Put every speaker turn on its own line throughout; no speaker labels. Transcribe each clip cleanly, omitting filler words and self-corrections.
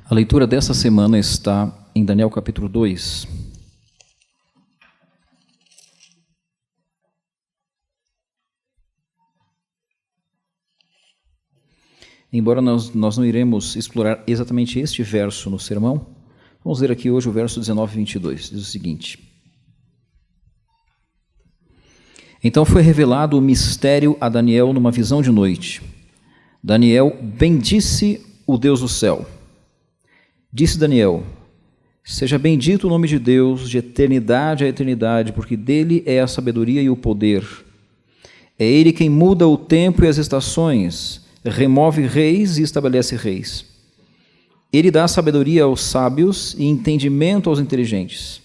A leitura desta semana está em Daniel capítulo 2. Embora nós não iremos explorar exatamente este verso no sermão, vamos ler aqui hoje o verso 19 e 22. Diz o seguinte: Então foi revelado o mistério a Daniel numa visão de noite. Daniel bendisse o Deus do céu. Disse Daniel: Seja bendito o nome de Deus de eternidade a eternidade, porque dele é a sabedoria e o poder. É ele quem muda o tempo e as estações, remove reis e estabelece reis. Ele dá sabedoria aos sábios e entendimento aos inteligentes.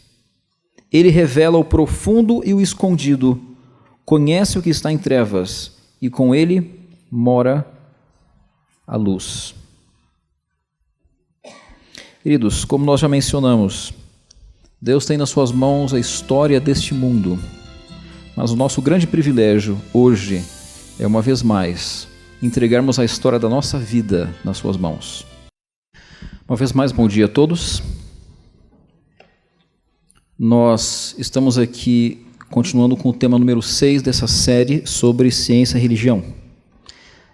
Ele revela o profundo e o escondido, conhece o que está em trevas, e com ele mora a luz. Queridos, como nós já mencionamos, Deus tem nas suas mãos a história deste mundo, mas o nosso grande privilégio hoje é, uma vez mais, entregarmos a história da nossa vida nas suas mãos. Uma vez mais, bom dia a todos. Nós estamos aqui continuando com o tema número 6 dessa série sobre ciência e religião.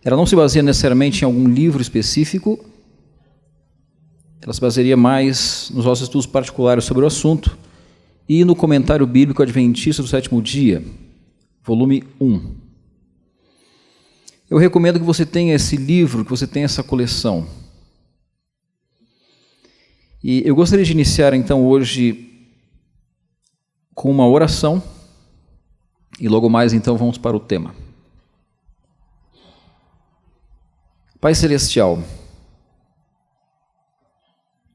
Ela não se baseia necessariamente em algum livro específico, ela se basearia mais nos nossos estudos particulares sobre o assunto e no comentário bíblico adventista do sétimo dia, volume 1. Eu recomendo que você tenha esse livro, que você tenha essa coleção. E eu gostaria de iniciar então hoje com uma oração e logo mais então vamos para o tema. Pai Celestial,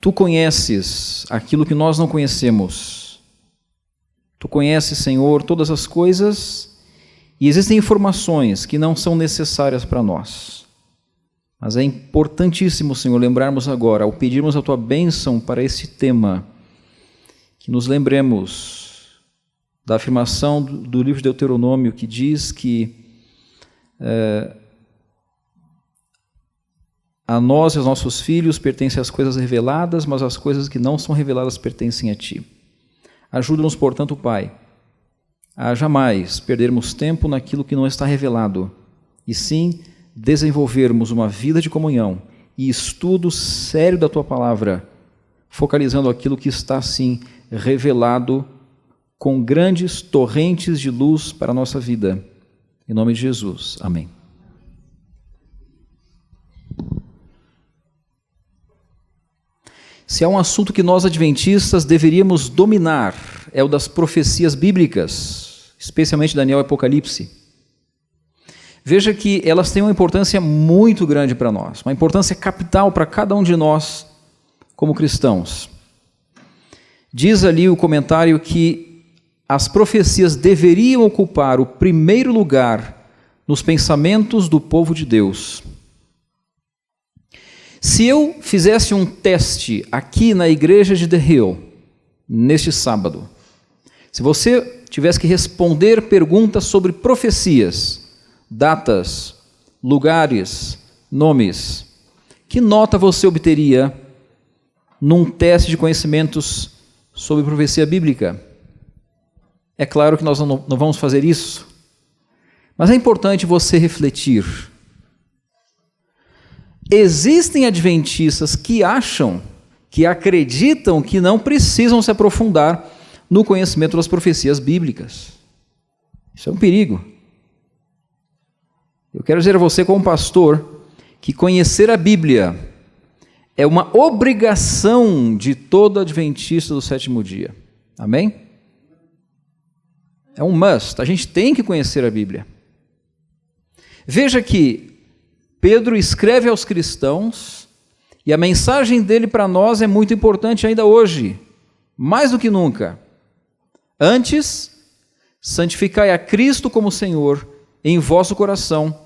Tu conheces aquilo que nós não conhecemos. Tu conheces, Senhor, todas as coisas e existem informações que não são necessárias para nós. Mas é importantíssimo, Senhor, lembrarmos agora, ao pedirmos a Tua bênção para esse tema, que nos lembremos da afirmação do livro de Deuteronômio, que diz que a nós e aos nossos filhos pertencem as coisas reveladas, mas as coisas que não são reveladas pertencem a Ti. Ajuda-nos, portanto, Pai, a jamais perdermos tempo naquilo que não está revelado, e sim desenvolvermos uma vida de comunhão e estudo sério da Tua Palavra, focalizando aquilo que está, sim, revelado com grandes torrentes de luz para a nossa vida. Em nome de Jesus. Amém. Se há um assunto que nós adventistas deveríamos dominar, é o das profecias bíblicas, especialmente Daniel e Apocalipse. Veja que elas têm uma importância muito grande para nós, uma importância capital para cada um de nós como cristãos. Diz ali o comentário que as profecias deveriam ocupar o primeiro lugar nos pensamentos do povo de Deus. Se eu fizesse um teste aqui na igreja de The Hill, neste sábado, se você tivesse que responder perguntas sobre profecias, datas, lugares, nomes, que nota você obteria num teste de conhecimentos sobre profecia bíblica? É claro que nós não vamos fazer isso, mas é importante você refletir. Existem adventistas que acreditam que não precisam se aprofundar no conhecimento das profecias bíblicas. Isso é um perigo. Eu quero dizer a você, como pastor, que conhecer a Bíblia é uma obrigação de todo adventista do sétimo dia. Amém? É um must. A gente tem que conhecer a Bíblia. Veja que Pedro escreve aos cristãos e a mensagem dele para nós é muito importante ainda hoje, mais do que nunca. Antes, santificai a Cristo como Senhor em vosso coração,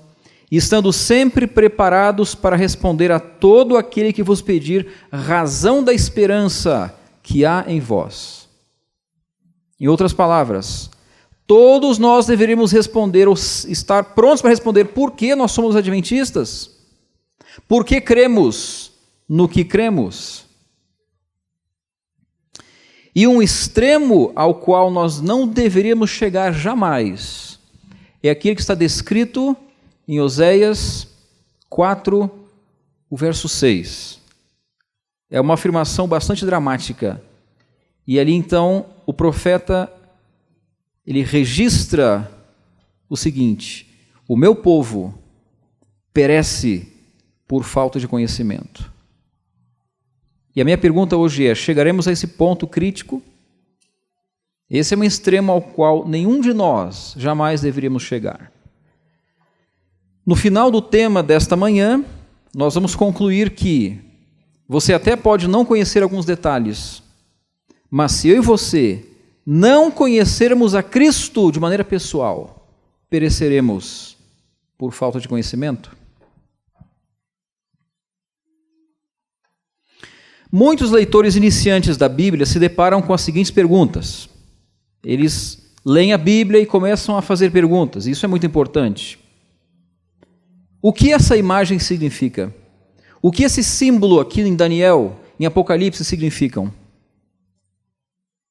estando sempre preparados para responder a todo aquele que vos pedir razão da esperança que há em vós. Em outras palavras, todos nós deveríamos responder, ou estar prontos para responder por que nós somos adventistas, por que cremos no que cremos. E um extremo ao qual nós não deveríamos chegar jamais é aquele que está descrito em Oséias 4, o verso 6. É uma afirmação bastante dramática. E ali então o profeta, ele registra o seguinte: o meu povo perece por falta de conhecimento. E a minha pergunta hoje é: chegaremos a esse ponto crítico? Esse é um extremo ao qual nenhum de nós jamais deveríamos chegar. No final do tema desta manhã, nós vamos concluir que você até pode não conhecer alguns detalhes, mas se eu e você não conhecermos a Cristo de maneira pessoal, pereceremos por falta de conhecimento. Muitos leitores iniciantes da Bíblia se deparam com as seguintes perguntas. Eles leem a Bíblia e começam a fazer perguntas. Isso é muito importante. O que essa imagem significa? O que esse símbolo aqui em Daniel, em Apocalipse, significam?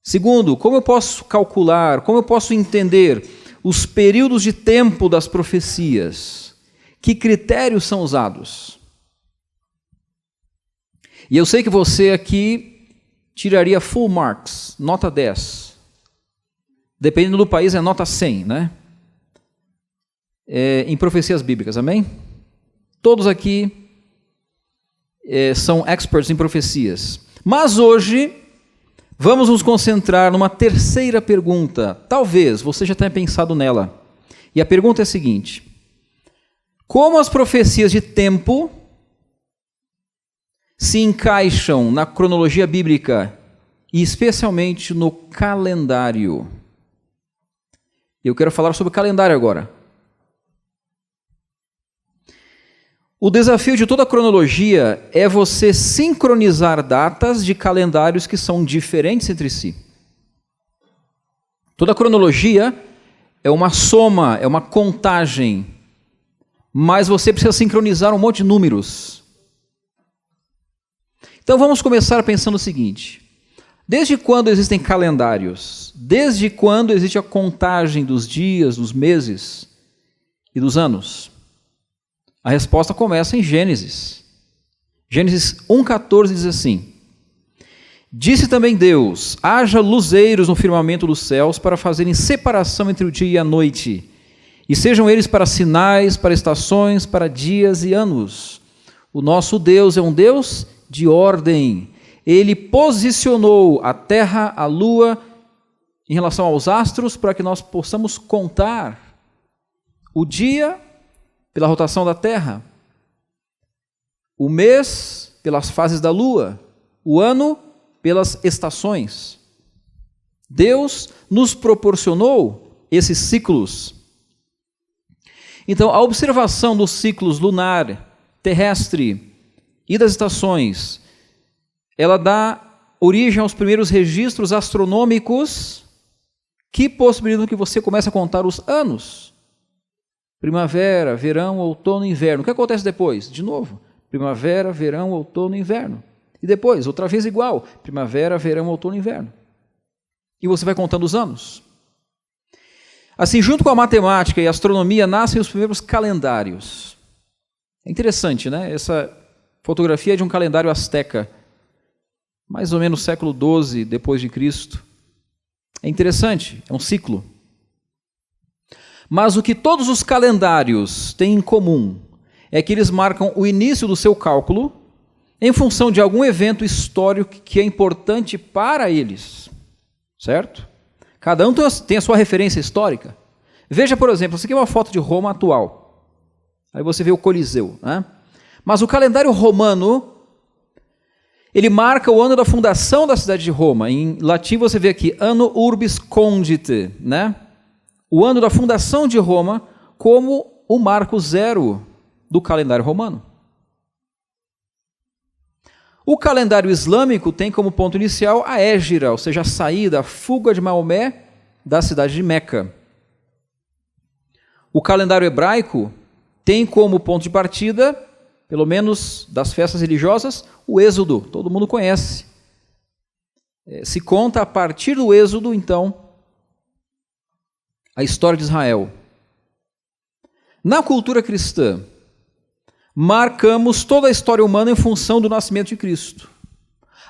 Segundo, como eu posso calcular, como eu posso entender os períodos de tempo das profecias? Que critérios são usados? E eu sei que você aqui tiraria full marks, nota 10. Dependendo do país é nota 100, né? Em profecias bíblicas, amém? Todos aqui são experts em profecias. Mas hoje, vamos nos concentrar numa terceira pergunta. Talvez você já tenha pensado nela. E a pergunta é a seguinte: como as profecias de tempo se encaixam na cronologia bíblica e especialmente no calendário? Eu quero falar sobre o calendário agora. O desafio de toda a cronologia é você sincronizar datas de calendários que são diferentes entre si. Toda a cronologia é uma soma, é uma contagem, mas você precisa sincronizar um monte de números. Então vamos começar pensando o seguinte: desde quando existem calendários? Desde quando existe a contagem dos dias, dos meses e dos anos? A resposta começa em Gênesis. Gênesis 1,14 diz assim: disse também Deus: haja luzeiros no firmamento dos céus para fazerem separação entre o dia e a noite, e sejam eles para sinais, para estações, para dias e anos. O nosso Deus é um Deus de ordem. Ele posicionou a terra, a lua, em relação aos astros, para que nós possamos contar o dia pela rotação da terra, o mês pelas fases da lua, o ano pelas estações. Deus nos proporcionou esses ciclos. Então, a observação dos ciclos lunar, terrestre e das estações, ela dá origem aos primeiros registros astronômicos que possibilitam que você comece a contar os anos. Primavera, verão, outono, inverno. O que acontece depois? De novo, primavera, verão, outono, inverno. E depois, outra vez igual, primavera, verão, outono, inverno. E você vai contando os anos. Assim, junto com a matemática e a astronomia, nascem os primeiros calendários. É interessante, né? Essa fotografia é de um calendário asteca, mais ou menos século XII depois de Cristo. É interessante, é um ciclo. Mas o que todos os calendários têm em comum é que eles marcam o início do seu cálculo em função de algum evento histórico que é importante para eles, certo? Cada um tem a sua referência histórica. Veja, por exemplo, essa aqui é uma foto de Roma atual. Aí você vê o Coliseu, né? Mas o calendário romano, ele marca o ano da fundação da cidade de Roma. Em latim você vê aqui, Anno Urbis Condite, né? O ano da fundação de Roma como o marco zero do calendário romano. O calendário islâmico tem como ponto inicial a Hégira, ou seja, a saída, a fuga de Maomé da cidade de Meca. O calendário hebraico tem como ponto de partida pelo menos das festas religiosas, o Êxodo, todo mundo conhece. Se conta a partir do Êxodo, então, a história de Israel. Na cultura cristã, marcamos toda a história humana em função do nascimento de Cristo.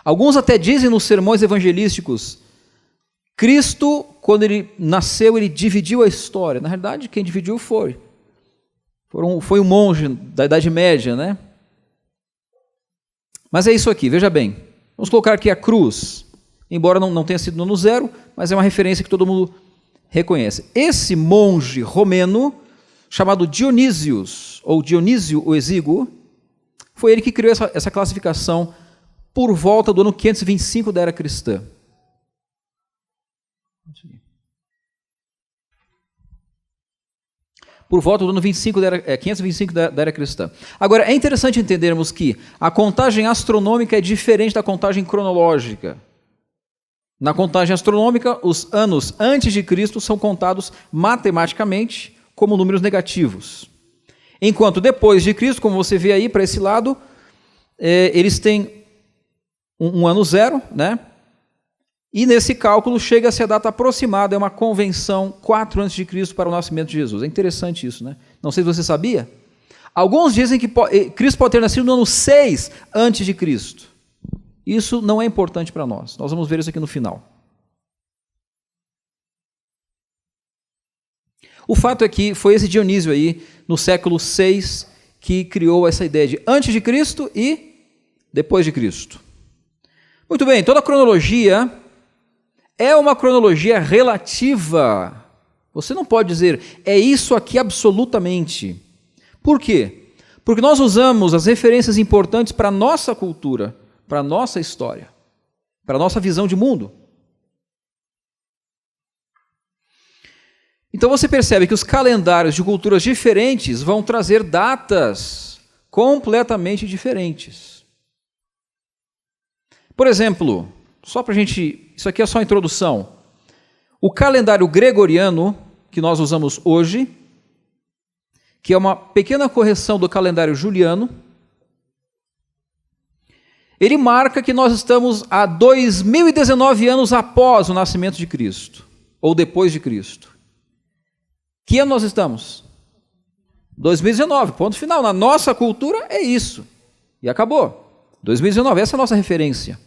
Alguns até dizem nos sermões evangelísticos, Cristo, quando ele nasceu, ele dividiu a história. Na realidade, quem dividiu foi um monge da Idade Média, né? Mas é isso aqui, veja bem. Vamos colocar aqui a cruz, embora não tenha sido no ano zero, mas é uma referência que todo mundo reconhece. Esse monge romeno, chamado Dionísios, ou Dionísio o Exíguo, foi ele que criou essa classificação por volta do ano 525 da era cristã. Por volta do ano 525 da era cristã. Agora, é interessante entendermos que a contagem astronômica é diferente da contagem cronológica. Na contagem astronômica, os anos antes de Cristo são contados matematicamente como números negativos. Enquanto depois de Cristo, como você vê aí para esse lado, eles têm um ano zero, né? E nesse cálculo chega-se a data aproximada, é uma convenção 4 a.C. para o nascimento de Jesus. É interessante isso, né? Não sei se você sabia. Alguns dizem que Cristo pode ter nascido no ano 6 a.C. Isso não é importante para nós. Nós vamos ver isso aqui no final. O fato é que foi esse Dionísio aí, no século 6, que criou essa ideia de antes de Cristo e depois de Cristo. Muito bem, toda a cronologia é uma cronologia relativa. Você não pode dizer, é isso aqui absolutamente. Por quê? Porque nós usamos as referências importantes para a nossa cultura, para a nossa história, para a nossa visão de mundo. Então você percebe que os calendários de culturas diferentes vão trazer datas completamente diferentes. Por exemplo, só para a gente... Isso aqui é só a introdução. O calendário gregoriano, que nós usamos hoje, que é uma pequena correção do calendário juliano, ele marca que nós estamos há 2019 anos após o nascimento de Cristo, ou depois de Cristo. Que ano nós estamos? 2019, ponto final. Na nossa cultura é isso. E acabou. 2019, essa é a nossa referência.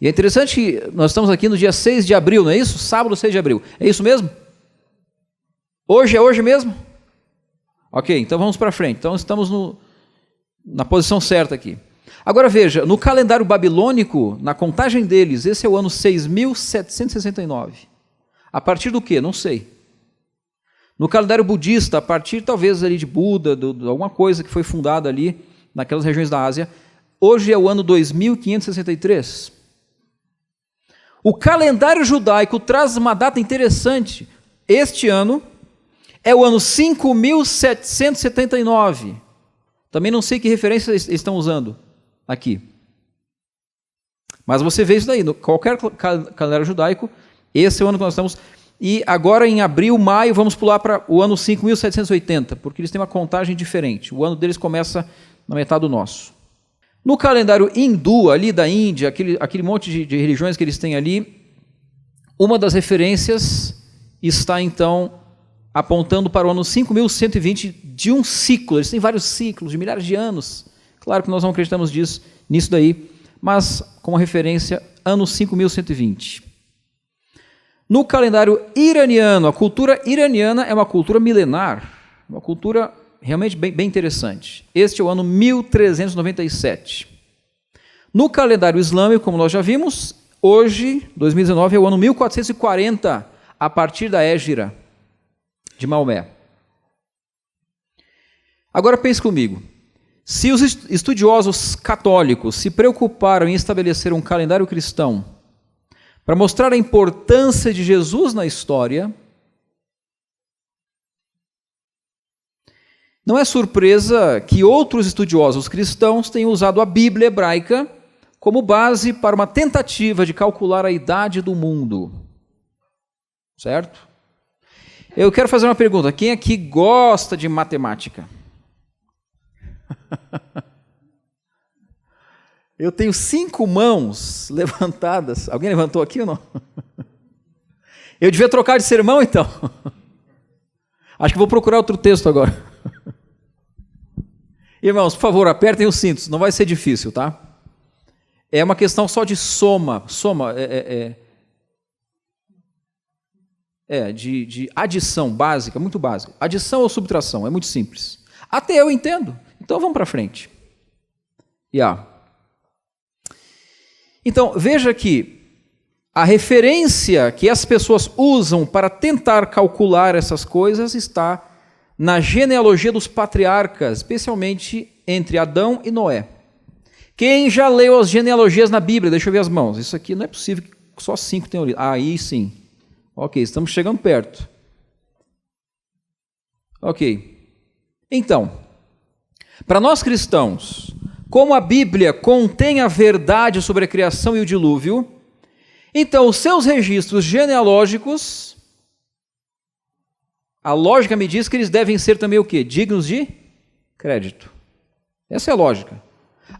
E é interessante que nós estamos aqui no dia 6 de abril, não é isso? Sábado 6 de abril. É isso mesmo? Hoje é hoje mesmo? Ok, então vamos para frente. Então estamos na posição certa aqui. Agora veja, no calendário babilônico, na contagem deles, esse é o ano 6.769. A partir do quê? Não sei. No calendário budista, a partir talvez ali de Buda, de alguma coisa que foi fundada ali, naquelas regiões da Ásia, hoje é o ano 2563. O calendário judaico traz uma data interessante. Este ano é o ano 5.779. Também não sei que referência eles estão usando aqui. Mas você vê isso daí, qualquer calendário judaico, esse é o ano que nós estamos. E agora em abril, maio, vamos pular para o ano 5.780, porque eles têm uma contagem diferente. O ano deles começa na metade do nosso. No calendário hindu, ali da Índia, aquele monte de religiões que eles têm ali, uma das referências está, então, apontando para o ano 5.120 de um ciclo. Eles têm vários ciclos, de milhares de anos. Claro que nós não acreditamos nisso daí, mas como referência, ano 5.120. No calendário iraniano, a cultura iraniana é uma cultura milenar, uma cultura realmente bem interessante. Este é o ano 1397. No calendário islâmico, como nós já vimos, hoje, 2019, é o ano 1440, a partir da Hégira de Maomé. Agora pense comigo. Se os estudiosos católicos se preocuparam em estabelecer um calendário cristão para mostrar a importância de Jesus na história, não é surpresa que outros estudiosos cristãos tenham usado a Bíblia hebraica como base para uma tentativa de calcular a idade do mundo. Certo? Eu quero fazer uma pergunta. Quem aqui gosta de matemática? Eu tenho 5 mãos levantadas. Alguém levantou aqui ou não? Eu devia trocar de sermão, então. Acho que vou procurar outro texto agora. Irmãos, por favor, apertem os cintos, não vai ser difícil, tá? É uma questão só de soma. De adição básica, muito básica. Adição ou subtração, é muito simples. Até eu entendo. Então vamos para frente. Então, veja que a referência que as pessoas usam para tentar calcular essas coisas está na genealogia dos patriarcas, especialmente entre Adão e Noé. Quem já leu as genealogias na Bíblia? Deixa eu ver as mãos. Isso aqui não é possível que só 5 tenham lido. Aí sim. Ok, estamos chegando perto. Ok. Então, para nós cristãos, como a Bíblia contém a verdade sobre a criação e o dilúvio, então os seus registros genealógicos, a lógica me diz que eles devem ser também o quê? Dignos de crédito. Essa é a lógica.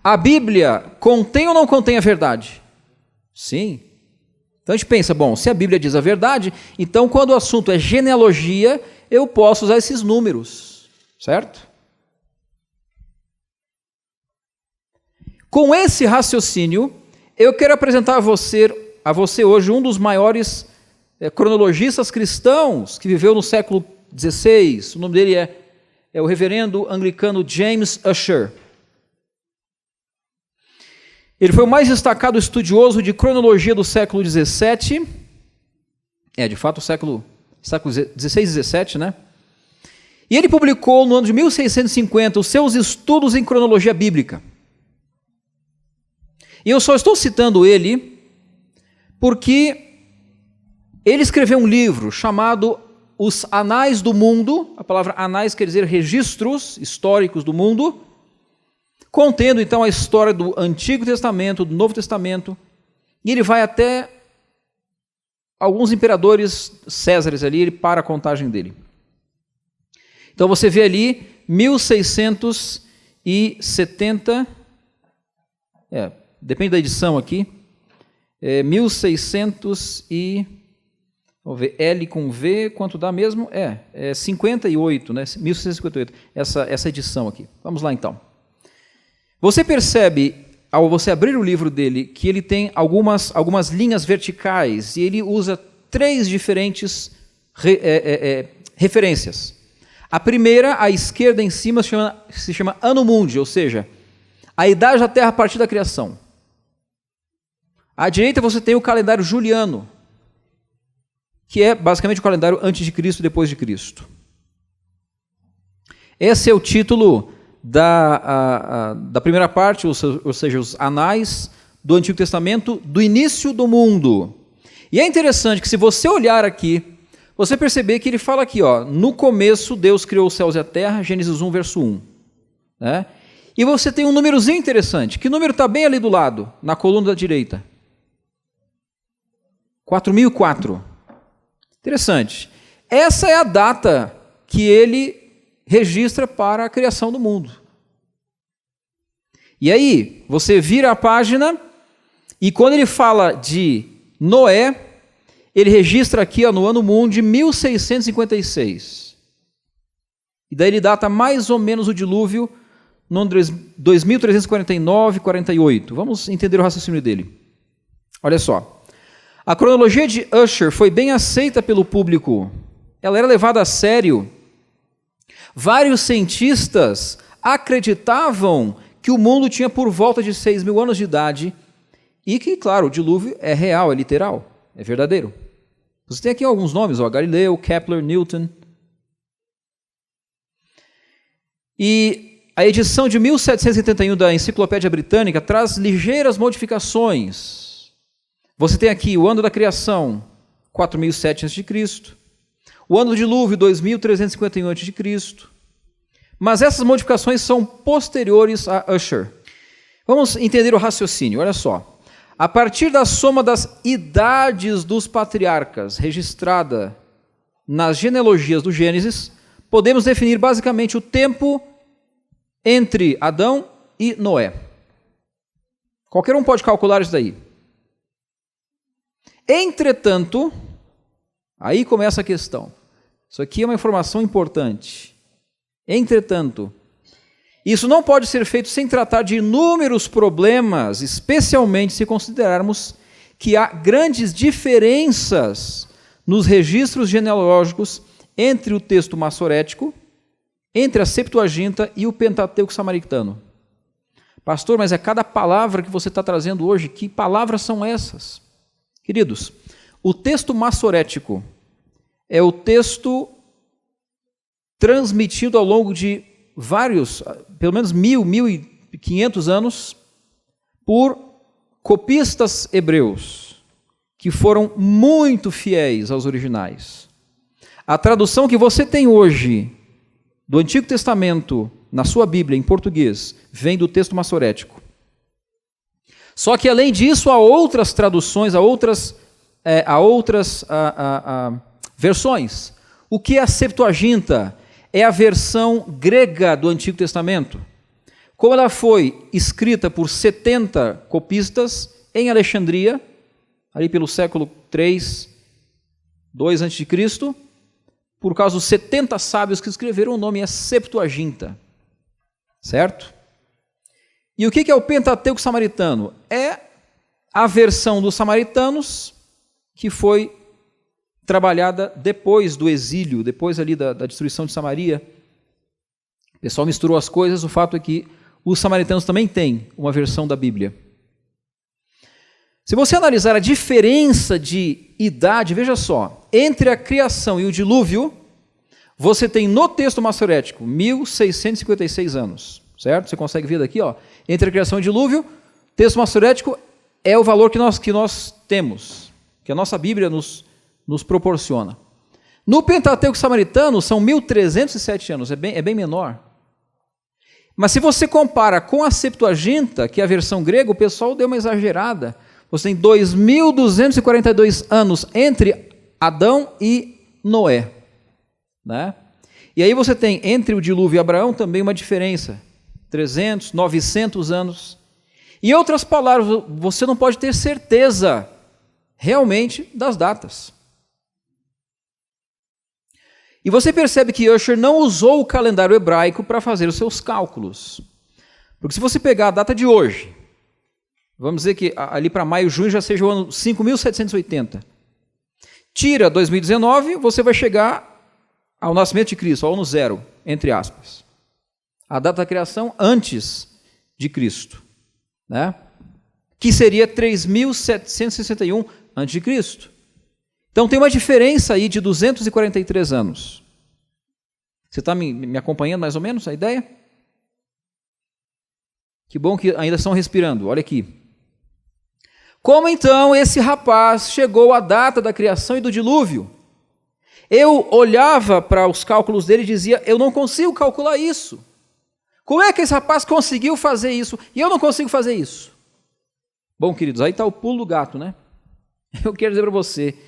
A Bíblia contém ou não contém a verdade? Sim. Então a gente pensa, bom, se a Bíblia diz a verdade, então quando o assunto é genealogia, eu posso usar esses números, certo? Com esse raciocínio, eu quero apresentar a você hoje um dos maiores cronologistas cristãos que viveu no século XVI. O nome dele é o reverendo anglicano James Ussher. Ele foi o mais destacado estudioso de cronologia do século XVII. De fato, o século XVI e XVII, né? E ele publicou no ano de 1650 os seus estudos em cronologia bíblica. E eu só estou citando ele porque ele escreveu um livro chamado Os Anais do Mundo. A palavra anais quer dizer registros históricos do mundo, contendo então a história do Antigo Testamento, do Novo Testamento, e ele vai até alguns imperadores Césares ali, ele para a contagem dele. Então você vê ali 1670, depende da edição aqui, 1600 e... Vamos ver, L com V, quanto dá mesmo? 58, né? 1658, essa edição aqui. Vamos lá então. Você percebe, ao você abrir o livro dele, que ele tem algumas linhas verticais, e ele usa 3 diferentes referências. A primeira, à esquerda em cima, se chama Anno Mundi, ou seja, a idade da Terra a partir da criação. À direita você tem o calendário juliano, que é basicamente o calendário antes de Cristo e depois de Cristo. Esse é o título da primeira parte, ou seja, os anais do Antigo Testamento, do início do mundo. E é interessante que se você olhar aqui, você perceber que ele fala aqui, no começo Deus criou os céus e a terra, Gênesis 1, verso 1. Né? E você tem um númerozinho interessante. Que número está bem ali do lado, na coluna da direita? 4004. Interessante. Essa é a data que ele registra para a criação do mundo. E aí, você vira a página e quando ele fala de Noé, ele registra aqui no Anno Mundi 1656. E daí ele data mais ou menos o dilúvio no ano 2349, 48. Vamos entender o raciocínio dele. Olha só. A cronologia de Ussher foi bem aceita pelo público. Ela era levada a sério. Vários cientistas acreditavam que o mundo tinha por volta de 6.000 anos de idade e que, claro, o dilúvio é real, é literal, é verdadeiro. Você tem aqui alguns nomes, Galileu, Kepler, Newton. E a edição de 1771 da Enciclopédia Britânica traz ligeiras modificações. Você tem aqui o ano da criação, 4007 a.C., o ano do dilúvio, 2351 a.C., mas essas modificações são posteriores a Ussher. Vamos entender o raciocínio, olha só. A partir da soma das idades dos patriarcas registrada nas genealogias do Gênesis, podemos definir basicamente o tempo entre Adão e Noé. Qualquer um pode calcular isso daí. Entretanto, aí começa a questão. Isso aqui é uma informação importante. Entretanto, isso não pode ser feito sem tratar de inúmeros problemas, especialmente se considerarmos que há grandes diferenças nos registros genealógicos entre o texto massorético, entre a Septuaginta e o Pentateuco samaritano. Pastor, mas é cada palavra que você está trazendo hoje, que palavras são essas? Queridos, o texto massorético é o texto transmitido ao longo de vários, pelo menos 1.500 anos, por copistas hebreus, que foram muito fiéis aos originais. A tradução que você tem hoje do Antigo Testamento na sua Bíblia, em português, vem do texto massorético. Só que, além disso, há outras traduções, há outras versões. O que é a Septuaginta? É a versão grega do Antigo Testamento. Como ela foi escrita por 70 copistas em Alexandria, ali pelo século 3, 2 a.C., por causa dos 70 sábios que escreveram, o nome é Septuaginta. Certo? E o que é o Pentateuco samaritano? É a versão dos samaritanos que foi trabalhada depois do exílio, depois ali da destruição de Samaria. O pessoal misturou as coisas, o fato é que os samaritanos também têm uma versão da Bíblia. Se você analisar a diferença de idade, veja só, entre a criação e o dilúvio, você tem no texto massorético 1656 anos, certo? Você consegue ver daqui, ó, entre a criação e o dilúvio, texto massorético é o valor que nós temos, que a nossa Bíblia nos proporciona. No Pentateuco samaritano são 1307 anos, é bem menor. Mas se você compara com a Septuaginta, que é a versão grega, o pessoal deu uma exagerada. Você tem 2.242 anos entre Adão e Noé. Né? E aí você tem entre o dilúvio e Abraão também uma diferença. 300, 900 anos. Em outras palavras, você não pode ter certeza realmente das datas. E você percebe que Ussher não usou o calendário hebraico para fazer os seus cálculos. Porque se você pegar a data de hoje, vamos dizer que ali para maio, junho já seja o ano 5.780. Tira 2019, você vai chegar ao nascimento de Cristo, ao ano zero, entre aspas. A data da criação antes de Cristo, né? Que seria 3.761 antes de Cristo. Então tem uma diferença aí de 243 anos. Você está me acompanhando mais ou menos a ideia? Que bom que ainda estão respirando, olha aqui. Como então esse rapaz chegou à data da criação e do dilúvio? Eu olhava para os cálculos dele e dizia, eu não consigo calcular isso. Como é que esse rapaz conseguiu fazer isso? E eu não consigo fazer isso. Bom, queridos, aí está o pulo do gato, né? Eu quero dizer para você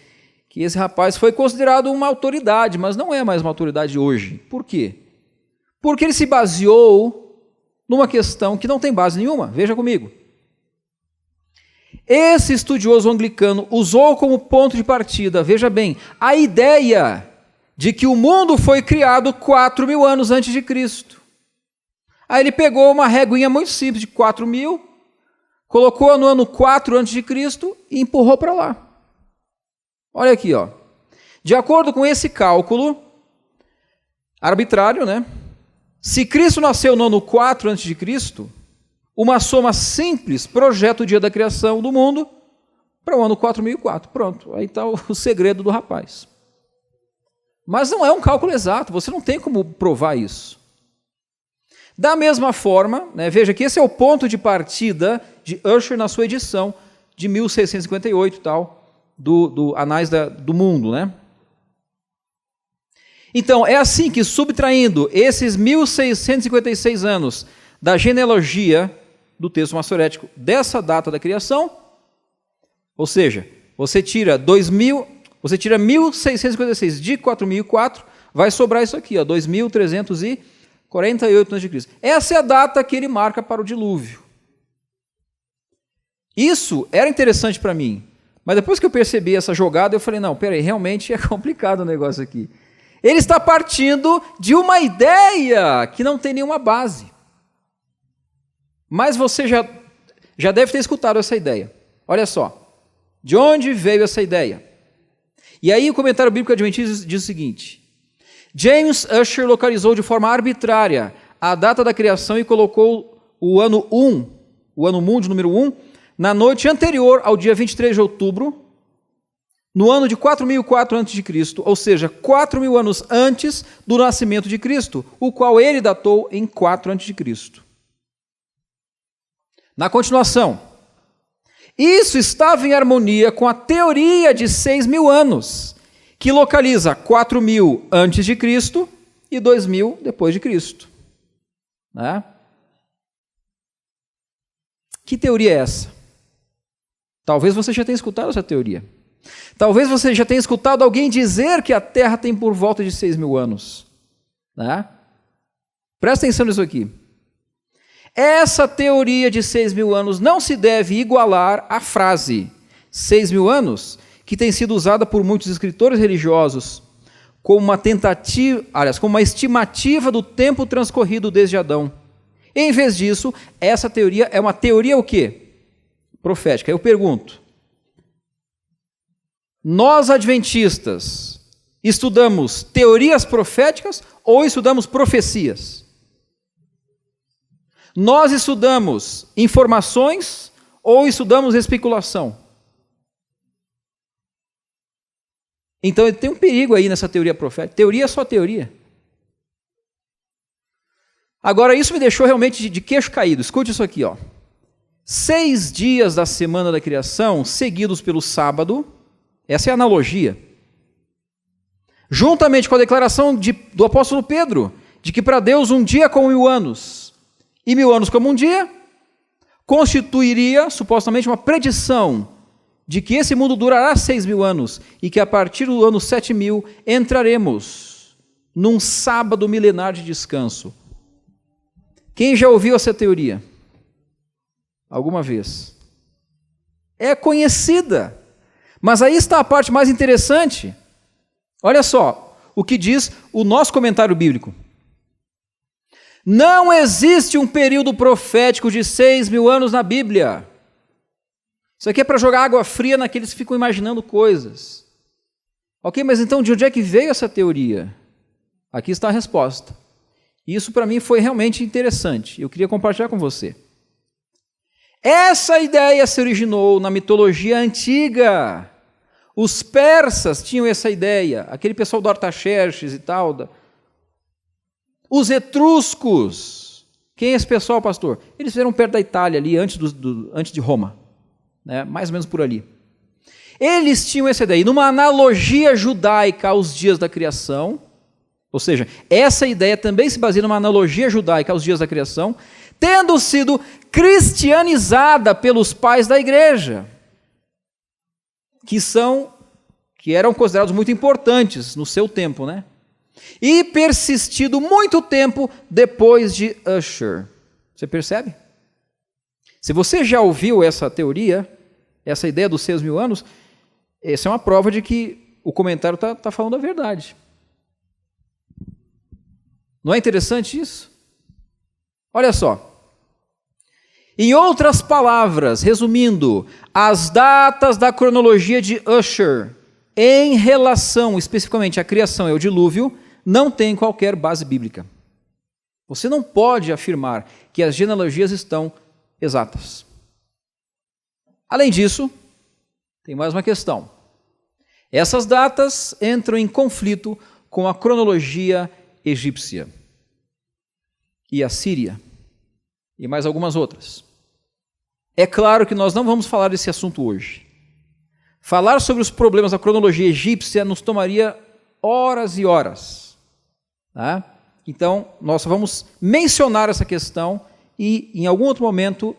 que esse rapaz foi considerado uma autoridade, mas não é mais uma autoridade hoje. Por quê? Porque ele se baseou numa questão que não tem base nenhuma. Veja comigo. Esse estudioso anglicano usou como ponto de partida, veja bem, a ideia de que o mundo foi criado 4.000 anos antes de Cristo. Aí ele pegou uma reguinha muito simples de 4.000, colocou no ano 4 antes de Cristo e empurrou para lá. Olha aqui, ó. De acordo com esse cálculo arbitrário, né? Se Cristo nasceu no ano 4 antes de Cristo, uma soma simples projeta o dia da criação do mundo para o ano 4004. Pronto, aí está o segredo do rapaz. Mas não é um cálculo exato, você não tem como provar isso. Da mesma forma, né, veja que esse é o ponto de partida de Ussher na sua edição de 1658, tal, do Anais do Mundo. Né? Então, é assim que, subtraindo esses 1656 anos da genealogia do texto massorético dessa data da criação, ou seja, você tira 1656 de 4004, vai sobrar isso aqui, ó, 2300 e 48 a.C. Essa é a data que ele marca para o dilúvio. Isso era interessante para mim, mas depois que eu percebi essa jogada, eu falei, não, peraí, realmente é complicado o negócio aqui. Ele está partindo de uma ideia que não tem nenhuma base. Mas você já deve ter escutado essa ideia. Olha só, de onde veio essa ideia? E aí o comentário bíblico adventista diz o seguinte: James Ussher localizou de forma arbitrária a data da criação e colocou o ano 1, o ano mundo número 1, na noite anterior ao dia 23 de outubro, no ano de 4004 a.C., ou seja, 4.000 anos antes do nascimento de Cristo, o qual ele datou em 4 a.C. Na continuação, isso estava em harmonia com a teoria de 6.000 anos, que localiza 4.000 antes de Cristo e 2.000 depois de Cristo. Né? Que teoria é essa? Talvez você já tenha escutado essa teoria. Talvez você já tenha escutado alguém dizer que a Terra tem por volta de 6.000 anos. Né? Presta atenção nisso aqui. Essa teoria de 6.000 anos não se deve igualar à frase 6.000 anos, que tem sido usada por muitos escritores religiosos como uma tentativa, aliás, como uma estimativa do tempo transcorrido desde Adão. Em vez disso, essa teoria é uma teoria o quê? Profética. Eu pergunto, nós adventistas estudamos teorias proféticas ou estudamos profecias? Nós estudamos informações ou estudamos especulação? Então tem um perigo aí nessa teoria profética. Teoria é só teoria. Agora isso me deixou realmente de queixo caído. Escute isso aqui, ó. 6 dias da semana da criação, seguidos pelo sábado, essa é a analogia, juntamente com a declaração do apóstolo Pedro, de que para Deus um dia é como 1.000 anos, e 1.000 anos como um dia, constituiria supostamente uma predição de que esse mundo durará 6.000 anos, e que a partir do ano 7.000 entraremos num sábado milenar de descanso. Quem já ouviu essa teoria? Alguma vez? É conhecida. Mas aí está a parte mais interessante. Olha só o que diz o nosso comentário bíblico. Não existe um período profético de 6.000 anos na Bíblia. Isso aqui é para jogar água fria naqueles que ficam imaginando coisas. Ok, mas então de onde é que veio essa teoria? Aqui está a resposta. Isso para mim foi realmente interessante. Eu queria compartilhar com você. Essa ideia se originou na mitologia antiga. Os persas tinham essa ideia, aquele pessoal do Artaxerxes e tal. Os etruscos. Quem é esse pessoal, pastor? Eles fizeram perto da Itália, ali, antes de Roma. Né? Mais ou menos por ali. Eles tinham essa ideia. E numa analogia judaica aos dias da criação, ou seja, essa ideia também se baseia numa analogia judaica aos dias da criação, tendo sido cristianizada pelos pais da igreja, que eram considerados muito importantes no seu tempo, né? E persistido muito tempo depois de Ussher. Você percebe? Se você já ouviu essa teoria, essa ideia dos 6.000 anos, essa é uma prova de que o comentário está falando a verdade. Não é interessante isso? Olha só. Em outras palavras, resumindo, as datas da cronologia de Ussher, em relação especificamente à criação e ao dilúvio, não têm qualquer base bíblica. Você não pode afirmar que as genealogias estão exatas. Além disso, tem mais uma questão. Essas datas entram em conflito com a cronologia egípcia e assíria e mais algumas outras. É claro que nós não vamos falar desse assunto hoje. Falar sobre os problemas da cronologia egípcia nos tomaria horas e horas. Tá? Então, nós vamos mencionar essa questão e, em algum outro momento,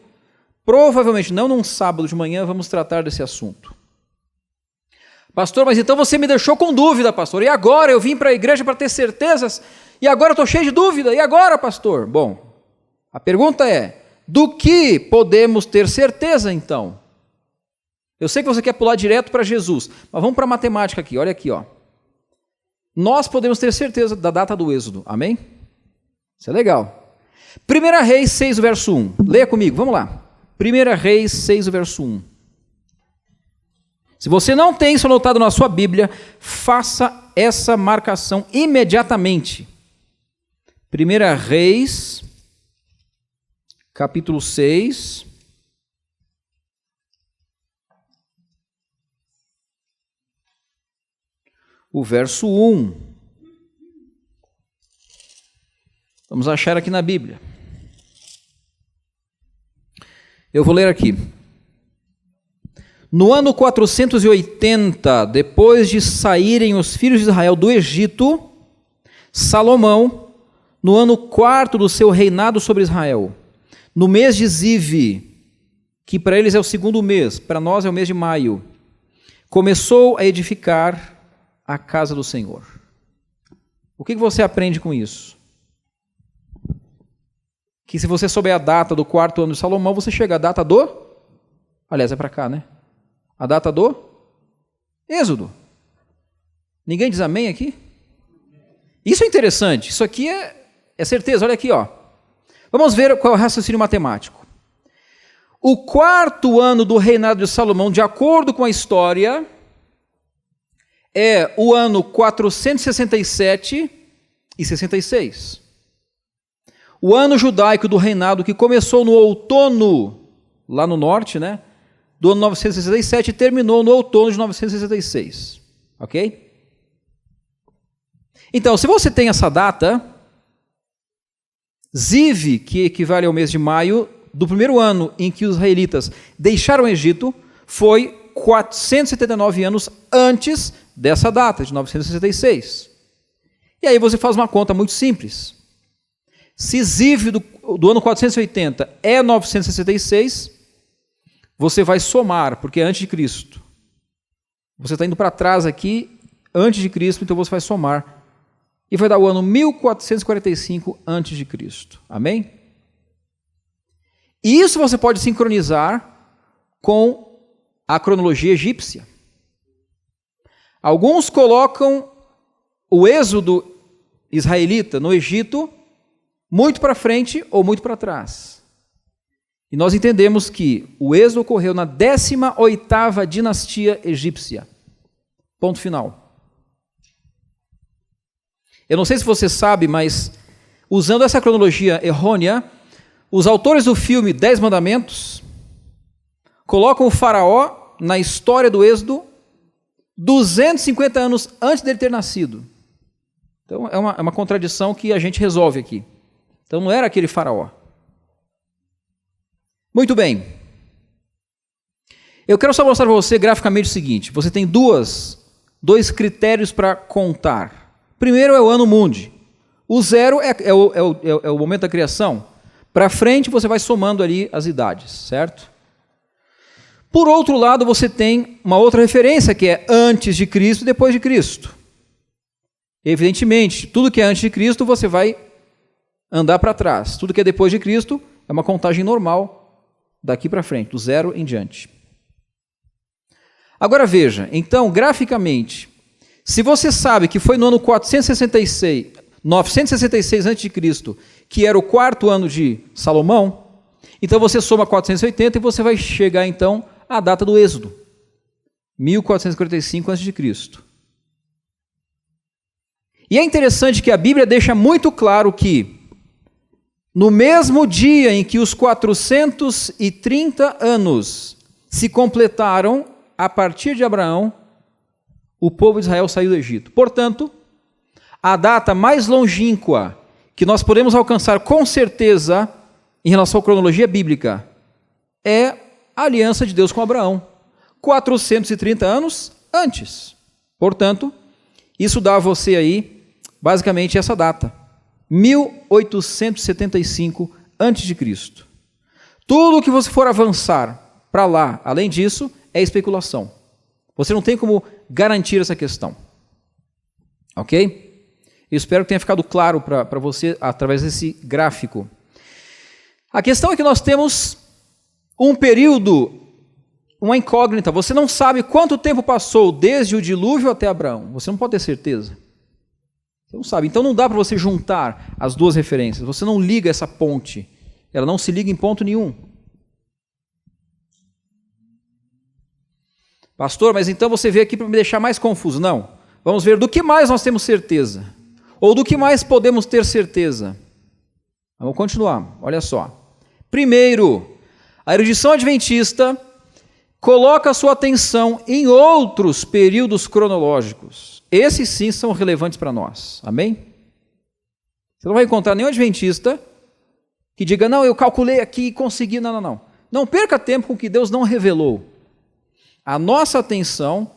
provavelmente não num sábado de manhã, vamos tratar desse assunto. Pastor, mas então você me deixou com dúvida, pastor. E agora eu vim para a igreja para ter certezas E agora eu estou cheio de dúvida. E agora, pastor? Bom, a pergunta é, do que podemos ter certeza então? Eu sei que você quer pular direto para Jesus, mas vamos para a matemática aqui. Olha aqui, ó. Nós podemos ter certeza da data do Êxodo. Amém? Isso é legal. 1 Reis 6, verso 1. Leia comigo, vamos lá. 1 Reis 6, verso 1. Se você não tem isso anotado na sua Bíblia, faça essa marcação imediatamente. 1 Reis, capítulo 6. O verso 1. Vamos achar aqui na Bíblia. Eu vou ler aqui. No ano 480, depois de saírem os filhos de Israel do Egito, Salomão, no ano 4º do seu reinado sobre Israel, no mês de Zive, que para eles é o segundo mês, para nós é o mês de maio, começou a edificar a casa do Senhor. O que você aprende com isso? Que se você souber a data do 4º ano de Salomão, você chega à data do... Aliás, é para cá, né? A data do Êxodo. Ninguém diz amém aqui? Isso é interessante. Isso aqui é certeza. Olha aqui, ó. Vamos ver qual é o raciocínio matemático. O 4º ano do reinado de Salomão, de acordo com a história, é o ano 467 e 66. O ano judaico do reinado que começou no outono, lá no norte, né? Do ano 967 e terminou no outono de 966. Ok? Então, se você tem essa data, Ziv, que equivale ao mês de maio, do primeiro ano em que os israelitas deixaram o Egito, foi 479 anos antes dessa data, de 966. E aí você faz uma conta muito simples. Se Ziv do ano 480 é 966, você vai somar, porque é antes de Cristo. Você está indo para trás aqui, antes de Cristo, então você vai somar. E vai dar o ano 1445 antes de Cristo. Amém? E isso você pode sincronizar com a cronologia egípcia. Alguns colocam o êxodo israelita no Egito muito para frente ou muito para trás. E nós entendemos que o êxodo ocorreu na 18ª dinastia egípcia. Ponto final. Eu não sei se você sabe, mas usando essa cronologia errônea, os autores do filme 10 Mandamentos colocam o faraó na história do êxodo 250 anos antes dele ter nascido. Então é uma contradição que a gente resolve aqui. Então não era aquele faraó. Muito bem. Eu quero só mostrar para você graficamente o seguinte. Você tem dois critérios para contar. Primeiro é o ano mundi. O 0 é o momento da criação. Para frente você vai somando ali as idades, certo? Por outro lado, você tem uma outra referência que é antes de Cristo e depois de Cristo. Evidentemente, tudo que é antes de Cristo você vai andar para trás. Tudo que é depois de Cristo é uma contagem normal daqui para frente, do 0 em diante. Agora veja, então, graficamente, se você sabe que foi no ano 966 a.C., que era o 4º ano de Salomão, então você soma 480 e você vai chegar, então, à data do Êxodo, 1445 a.C. E é interessante que a Bíblia deixa muito claro que, no mesmo dia em que os 430 anos se completaram, a partir de Abraão, o povo de Israel saiu do Egito. Portanto, a data mais longínqua que nós podemos alcançar com certeza em relação à cronologia bíblica é a aliança de Deus com Abraão, 430 anos antes. Portanto, isso dá a você aí, basicamente, essa data, 1875 a.C. Tudo que você for avançar para lá, além disso, é especulação. Você não tem como garantir essa questão. Ok? Eu espero que tenha ficado claro para você através desse gráfico. A questão é que nós temos um período, uma incógnita. Você não sabe quanto tempo passou desde o dilúvio até Abraão. Você não pode ter certeza. Você não sabe. Então não dá para você juntar as duas referências. Você não liga essa ponte. Ela não se liga em ponto nenhum. Pastor, mas então você veio aqui para me deixar mais confuso. Não. Vamos ver do que mais nós temos certeza. Ou do que mais podemos ter certeza. Vamos continuar. Olha só. Primeiro, a erudição adventista coloca sua atenção em outros períodos cronológicos. Esses sim são relevantes para nós. Amém? Você não vai encontrar nenhum adventista que diga, não, eu calculei aqui e consegui. Não, não, não. Não perca tempo com o que Deus não revelou. A nossa atenção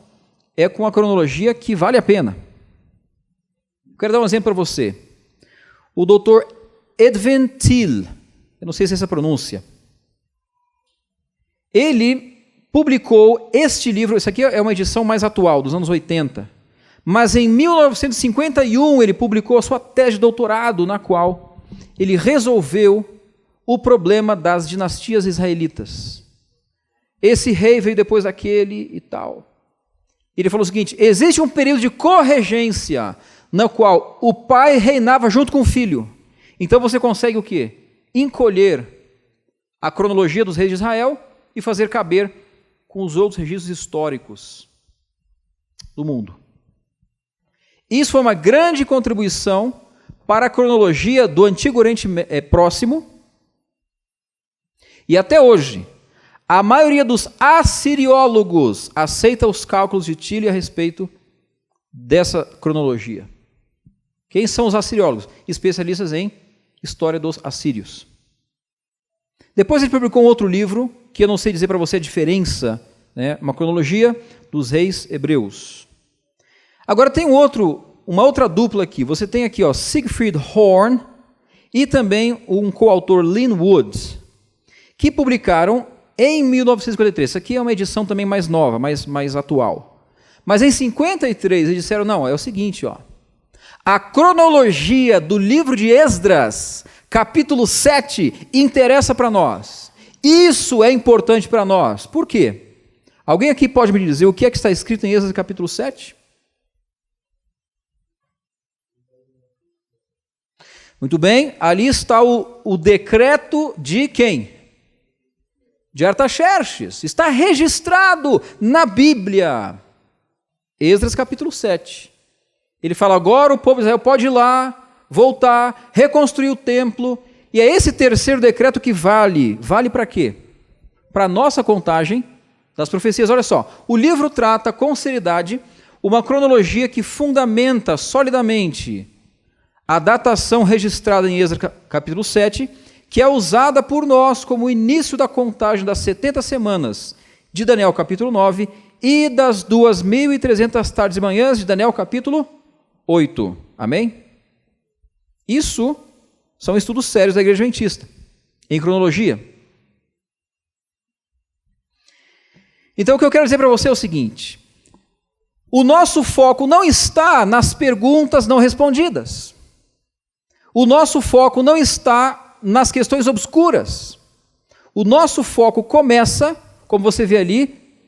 é com a cronologia que vale a pena. Quero dar um exemplo para você. O Dr. Edwin Thiel, eu não sei se é essa a pronúncia, ele publicou este livro, isso aqui é uma edição mais atual, dos anos 80, mas em 1951 ele publicou a sua tese de doutorado, na qual ele resolveu o problema das dinastias israelitas. Esse rei veio depois daquele e tal. Ele falou o seguinte, existe um período de corregência, na qual o pai reinava junto com o filho. Então você consegue o quê? Encolher a cronologia dos reis de Israel e fazer caber com os outros registros históricos do mundo. Isso foi uma grande contribuição para a cronologia do Antigo Oriente Próximo. E até hoje, a maioria dos assiriólogos aceita os cálculos de Thiel a respeito dessa cronologia. Quem são os assiriólogos? Especialistas em história dos assírios. Depois ele publicou um outro livro, que eu não sei dizer para você a diferença, né? Uma cronologia dos reis hebreus. Agora tem uma outra dupla aqui. Você tem aqui, ó, Siegfried Horn e também um coautor, Lin Wood, que publicaram em 1953. Essa aqui é uma edição também mais nova, mais atual. Mas em 53 eles disseram, não, é o seguinte, ó. A cronologia do livro de Esdras, capítulo 7, interessa para nós. Isso é importante para nós. Por quê? Alguém aqui pode me dizer o que é que está escrito em Esdras, capítulo 7? Muito bem, ali está o decreto de quem? De Artaxerxes. Está registrado na Bíblia. Esdras, capítulo 7. Ele fala, agora o povo de Israel pode ir lá, voltar, reconstruir o templo. E é esse terceiro decreto que vale. Vale para quê? Para a nossa contagem das profecias. Olha só, o livro trata com seriedade uma cronologia que fundamenta solidamente a datação registrada em Esdras capítulo 7, que é usada por nós como o início da contagem das 70 semanas de Daniel capítulo 9 e das 2.300 tardes e manhãs de Daniel capítulo 8. Amém? Isso são estudos sérios da Igreja Adventista, em cronologia. Então o que eu quero dizer para você é o seguinte, o nosso foco não está nas perguntas não respondidas. O nosso foco não está nas questões obscuras. O nosso foco começa, como você vê ali,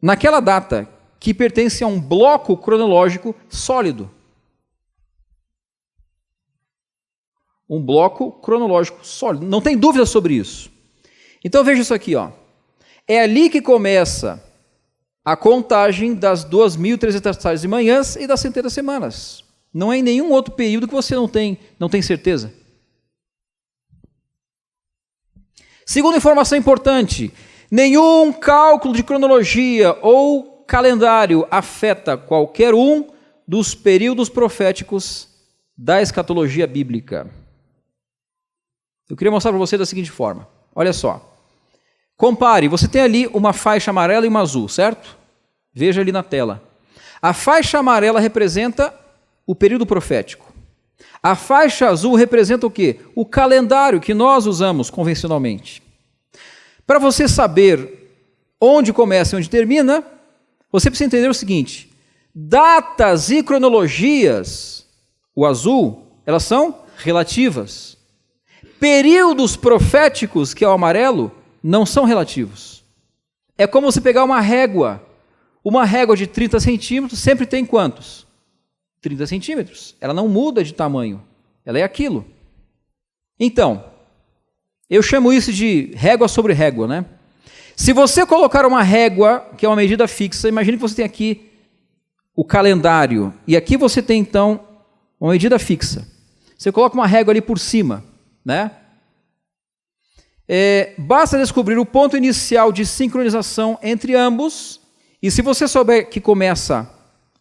naquela data que pertence a um bloco cronológico sólido. Um bloco cronológico sólido. Não tem dúvida sobre isso. Então veja isso aqui, ó. É ali que começa a contagem das 2.300 tardes e manhãs e das 70 semanas. Não é em nenhum outro período que você não tem certeza. Segunda informação importante, nenhum cálculo de cronologia ou calendário afeta qualquer um dos períodos proféticos da escatologia bíblica. Eu queria mostrar para você da seguinte forma, olha só. Compare, você tem ali uma faixa amarela e uma azul, certo? Veja ali na tela. A faixa amarela representa o período profético. A faixa azul representa o quê? O calendário que nós usamos convencionalmente. Para você saber onde começa e onde termina, você precisa entender o seguinte: datas e cronologias o azul, elas são relativas. Períodos proféticos, que é o amarelo, não são relativos. É como você pegar uma régua de 30 centímetros, sempre tem quantos? 30 centímetros. Ela não muda de tamanho, ela é aquilo. Então, eu chamo isso de régua sobre régua, né? Se você colocar uma régua, que é uma medida fixa, imagine que você tem aqui o calendário, e aqui você tem, então, uma medida fixa. Você coloca uma régua ali por cima, né? Basta descobrir o ponto inicial de sincronização entre ambos, e se você souber que começa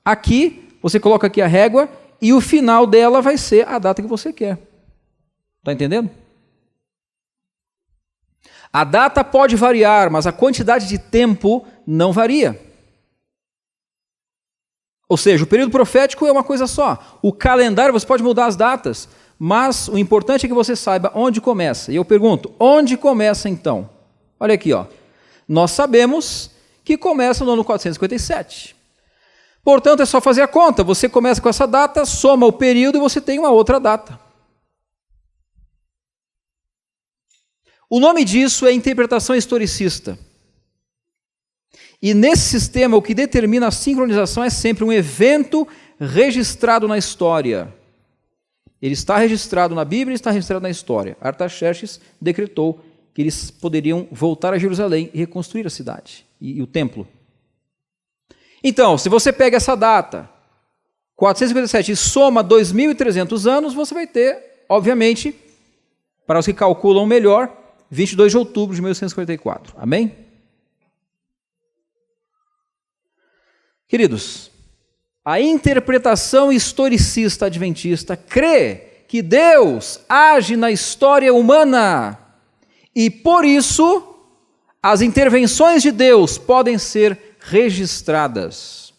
aqui, você coloca aqui a régua, e o final dela vai ser a data que você quer. Está entendendo? A data pode variar, mas a quantidade de tempo não varia. Ou seja, o período profético é uma coisa só. O calendário, você pode mudar as datas, mas o importante é que você saiba onde começa. E eu pergunto, onde começa então? Olha aqui, ó. Nós sabemos que começa no ano 457. Portanto, é só fazer a conta. Você começa com essa data, soma o período e você tem uma outra data. O nome disso é interpretação historicista. E nesse sistema, o que determina a sincronização é sempre um evento registrado na história. Ele está registrado na Bíblia e está registrado na história. Artaxerxes decretou que eles poderiam voltar a Jerusalém e reconstruir a cidade e o templo. Então, se você pega essa data, 457, e soma 2.300 anos, você vai ter, obviamente, para os que calculam melhor, 22 de outubro de 1844. Amém? Queridos, a interpretação historicista adventista crê que Deus age na história humana e, por isso, as intervenções de Deus podem ser registradas.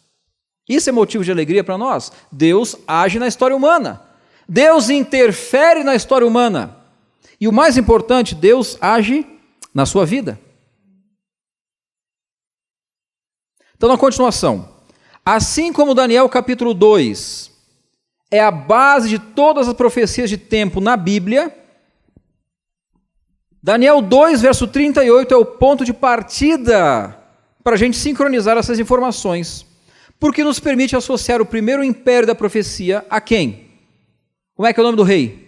Isso é motivo de alegria para nós. Deus age na história humana. Deus interfere na história humana. E o mais importante, Deus age na sua vida. Então, na continuação, assim como Daniel capítulo 2 é a base de todas as profecias de tempo na Bíblia, Daniel 2, verso 38 é o ponto de partida para a gente sincronizar essas informações, porque nos permite associar o primeiro império da profecia a quem? Como é que é o nome do rei?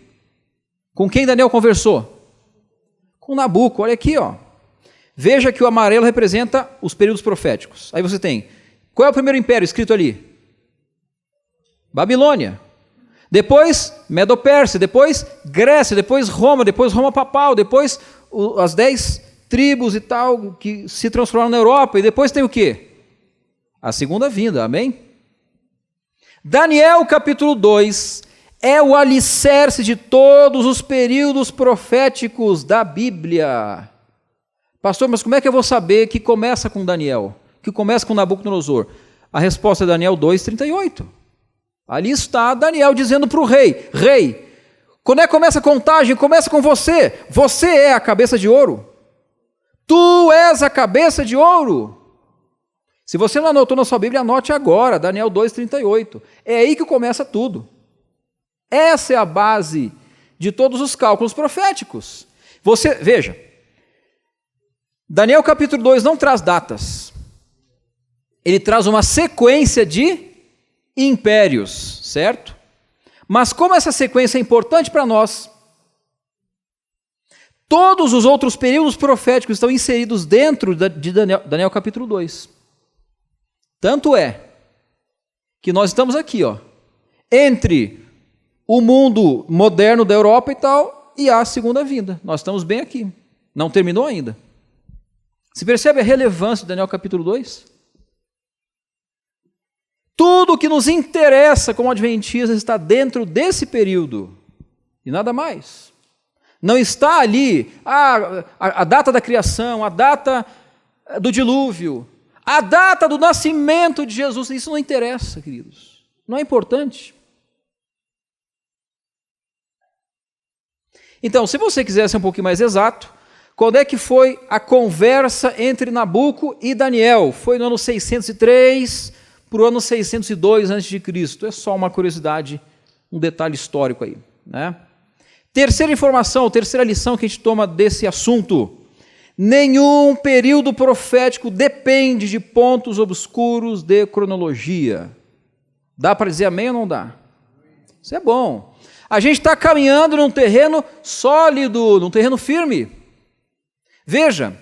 Com quem Daniel conversou? Com Nabuco, olha aqui, ó. Veja que o amarelo representa os períodos proféticos. Aí você tem, qual é o primeiro império escrito ali? Babilônia. Depois, Medo-Pérsia. Depois, Grécia. Depois, Roma papal. Depois, as 10 tribos e tal, que se transformaram na Europa. E depois tem o quê? A segunda vinda, amém? Daniel capítulo 2 é o alicerce de todos os períodos proféticos da Bíblia. Pastor, mas como é que eu vou saber que começa com Daniel? Que começa com Nabucodonosor? A resposta é Daniel 2:38. Ali está Daniel dizendo para o rei, rei, quando é que começa a contagem? Começa com você. Você é a cabeça de ouro. Tu és a cabeça de ouro. Se você não anotou na sua Bíblia, anote agora, Daniel 2:38. É aí que começa tudo. Essa é a base de todos os cálculos proféticos. Você, veja, Daniel capítulo 2 não traz datas. Ele traz uma sequência de impérios, certo? Mas como essa sequência é importante para nós, todos os outros períodos proféticos estão inseridos dentro de Daniel capítulo 2. Tanto é que nós estamos aqui, ó, entre o mundo moderno da Europa e tal, e a segunda vinda. Nós estamos bem aqui. Não terminou ainda. Se percebe a relevância de Daniel capítulo 2? Tudo que nos interessa como adventistas está dentro desse período. E nada mais. Não está ali a data da criação, a data do dilúvio, a data do nascimento de Jesus. Isso não interessa, queridos. Não é importante. Então, se você quiser ser um pouquinho mais exato, quando é que foi a conversa entre Nabuco e Daniel? Foi no ano 603 para o ano 602 a.C. É só uma curiosidade um detalhe histórico aí, né? Terceira informação, terceira lição que a gente toma desse assunto. Nenhum período profético depende de pontos obscuros de cronologia. Dá para dizer amém ou não dá? Isso é bom. A gente está caminhando num terreno sólido, num terreno firme. Veja,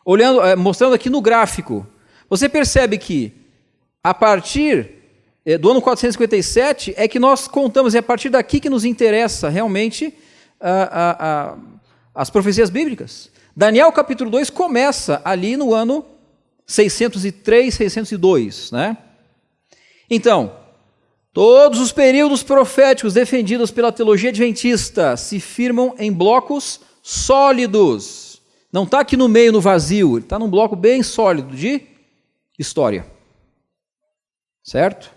olhando, mostrando aqui no gráfico, você percebe que a partir do ano 457 é que nós contamos, é a partir daqui que nos interessa realmente as profecias bíblicas. Daniel capítulo 2 começa ali no ano 603, 602, né? Então, todos os períodos proféticos defendidos pela teologia adventista se firmam em blocos sólidos. Não está aqui no meio, no vazio, está num bloco bem sólido de história. Certo?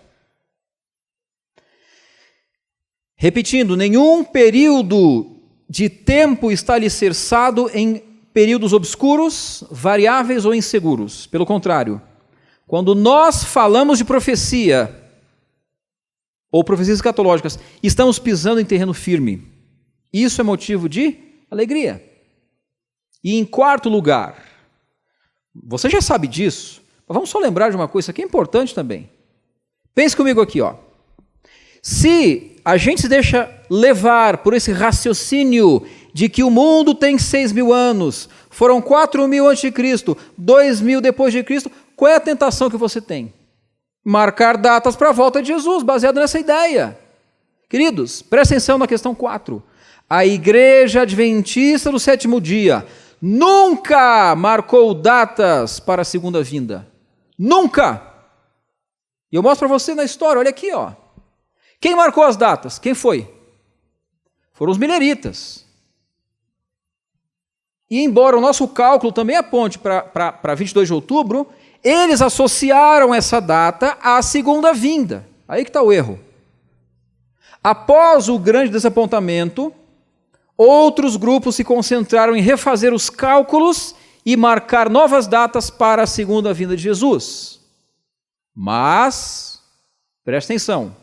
Repetindo, nenhum período de tempo está alicerçado em períodos obscuros, variáveis ou inseguros. Pelo contrário, quando nós falamos de profecia, ou profecias escatológicas, estamos pisando em terreno firme. Isso é motivo de alegria. E em quarto lugar, você já sabe disso, mas vamos só lembrar de uma coisa que é importante também. Pense comigo aqui, ó. Se a gente se deixa levar por esse raciocínio de que o mundo tem 6.000 anos, foram 4.000 antes de Cristo, 2.000 depois de Cristo, qual é a tentação que você tem? Marcar datas para a volta de Jesus, baseado nessa ideia. Queridos, presta atenção na questão 4. A Igreja Adventista do Sétimo Dia nunca marcou datas para a segunda vinda. Nunca! E eu mostro para você na história, olha aqui, ó. Quem marcou as datas? Quem foi? Foram os mileritas. E embora o nosso cálculo também aponte para 22 de outubro, eles associaram essa data à segunda vinda. Aí que está o erro. Após o grande desapontamento, outros grupos se concentraram em refazer os cálculos e marcar novas datas para a segunda vinda de Jesus. Mas, presta atenção,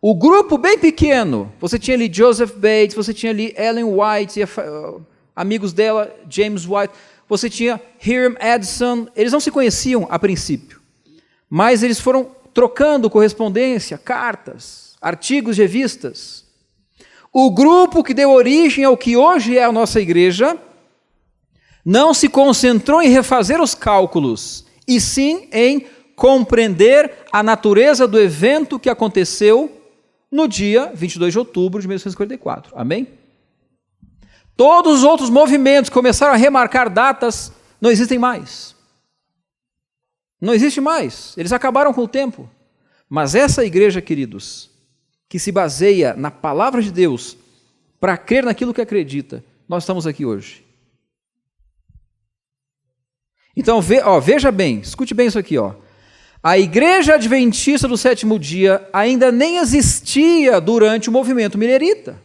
o grupo bem pequeno, você tinha ali Joseph Bates, você tinha ali Ellen White, amigos dela, James White, você tinha Hiram Edson, eles não se conheciam a princípio, mas eles foram trocando correspondência, cartas, artigos de revistas. O grupo que deu origem ao que hoje é a nossa igreja não se concentrou em refazer os cálculos, e sim em compreender a natureza do evento que aconteceu no dia 22 de outubro de 1944. Amém? Todos os outros movimentos que começaram a remarcar datas não existem mais. Não existe mais. Eles acabaram com o tempo. Mas essa igreja, queridos, que se baseia na palavra de Deus para crer naquilo que acredita, nós estamos aqui hoje. Então, veja bem, escute bem isso aqui, ó. A Igreja Adventista do Sétimo Dia ainda nem existia durante o movimento milerita.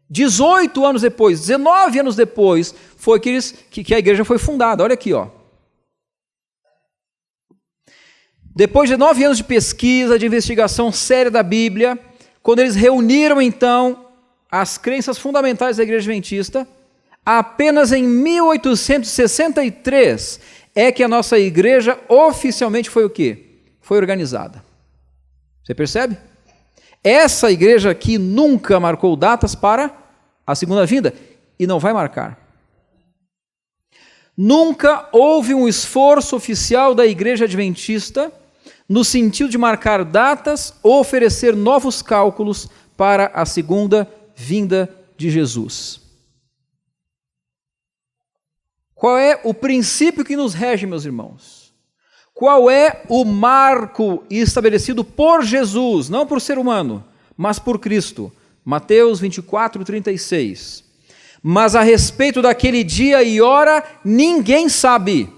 18 anos depois, 19 anos depois, foi que a igreja foi fundada. Olha aqui, ó. Depois de 9 anos de pesquisa, de investigação séria da Bíblia, quando eles reuniram, então, as crenças fundamentais da Igreja Adventista, apenas em 1863 é que a nossa igreja oficialmente foi o quê? Foi organizada. Você percebe? Essa igreja aqui nunca marcou datas para a segunda vinda e não vai marcar. Nunca houve um esforço oficial da Igreja Adventista no sentido de marcar datas ou oferecer novos cálculos para a segunda vinda de Jesus. Qual é o princípio que nos rege, meus irmãos? Qual é o marco estabelecido por Jesus, não por ser humano, mas por Cristo? Mateus 24, 36. Mas a respeito daquele dia e hora, ninguém sabe.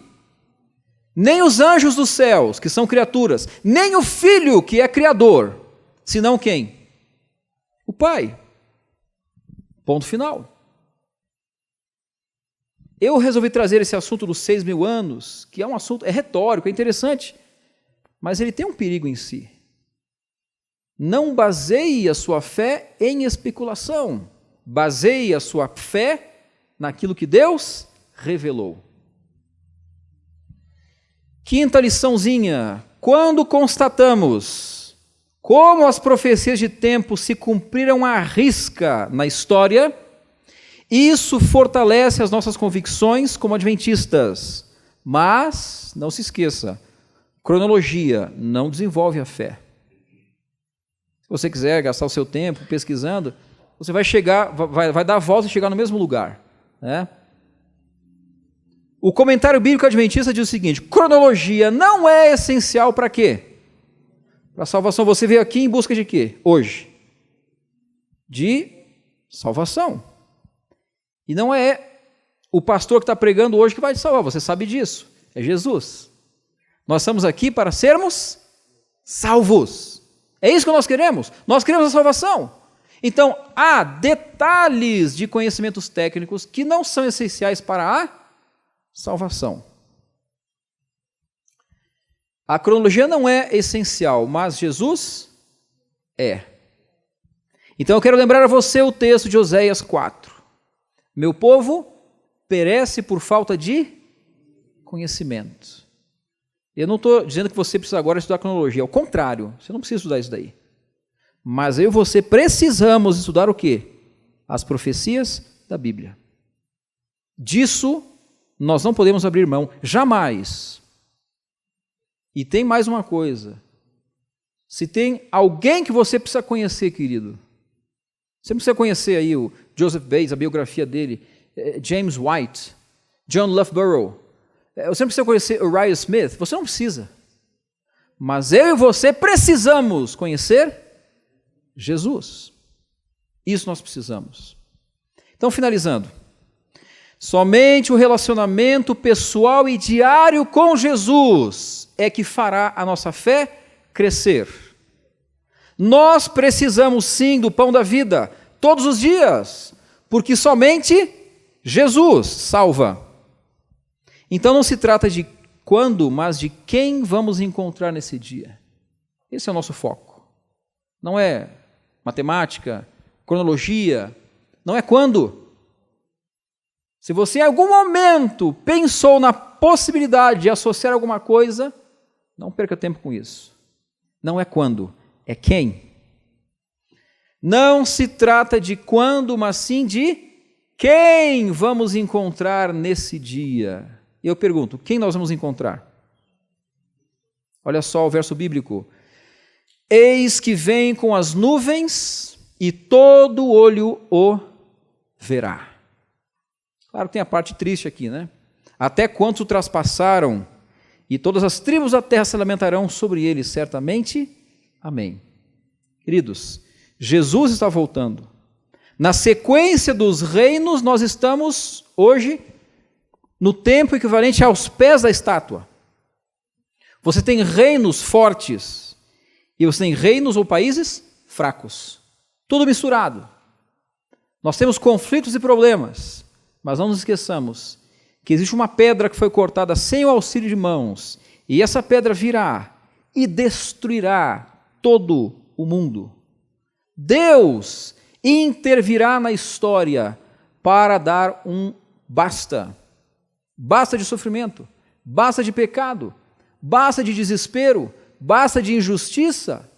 Nem os anjos dos céus, que são criaturas, nem o Filho, que é Criador, senão quem? O Pai. Ponto final. Eu resolvi trazer esse assunto dos 6.000 anos, que é um assunto, é retórico, é interessante, mas ele tem um perigo em si. Não baseie a sua fé em especulação. Baseie a sua fé naquilo que Deus revelou. Quinta liçãozinha. Quando constatamos como as profecias de tempo se cumpriram à risca na história, isso fortalece as nossas convicções como adventistas. Mas, não se esqueça, cronologia não desenvolve a fé. Se você quiser gastar o seu tempo pesquisando, você vai chegar, vai dar a volta e chegar no mesmo lugar, né? O comentário bíblico adventista diz o seguinte: cronologia não é essencial para quê? Para a salvação. Você veio aqui em busca de quê? Hoje? De salvação. E não é o pastor que está pregando hoje que vai te salvar, você sabe disso. É Jesus. Nós estamos aqui para sermos salvos. É isso que nós queremos. Nós queremos a salvação. Então, há detalhes de conhecimentos técnicos que não são essenciais para a salvação. A cronologia não é essencial, mas Jesus é. Então eu quero lembrar a você o texto de Oséias 4. Meu povo perece por falta de conhecimento. Eu não estou dizendo que você precisa agora estudar cronologia, ao contrário, você não precisa estudar isso daí. Mas eu e você precisamos estudar o quê? As profecias da Bíblia. Disso nós não podemos abrir mão, jamais. E tem mais uma coisa. Se tem alguém que você precisa conhecer, querido, você precisa conhecer aí o Joseph Bates, a biografia dele, James White, John Loughborough, você não precisa conhecer Uriah Smith, você não precisa. Mas eu e você precisamos conhecer Jesus. Isso nós precisamos. Então, finalizando. Somente o relacionamento pessoal e diário com Jesus é que fará a nossa fé crescer. Nós precisamos sim do pão da vida, todos os dias, porque somente Jesus salva. Então não se trata de quando, mas de quem vamos encontrar nesse dia. Esse é o nosso foco. Não é matemática, cronologia, não é quando. Se você em algum momento pensou na possibilidade de associar alguma coisa, não perca tempo com isso. Não é quando, é quem. Não se trata de quando, mas sim de quem vamos encontrar nesse dia. Eu pergunto, quem nós vamos encontrar? Olha só o verso bíblico. Eis que vem com as nuvens e todo olho o verá. Claro, tem a parte triste aqui, né? Até quantos o traspassaram, e todas as tribos da terra se lamentarão sobre ele, certamente. Amém. Queridos, Jesus está voltando. Na sequência dos reinos, nós estamos hoje no tempo equivalente aos pés da estátua. Você tem reinos fortes, e você tem reinos ou países fracos. Tudo misturado. Nós temos conflitos e problemas. Mas não nos esqueçamos que existe uma pedra que foi cortada sem o auxílio de mãos, e essa pedra virá e destruirá todo o mundo. Deus intervirá na história para dar um basta. Basta de sofrimento, basta de pecado, basta de desespero, basta de injustiça.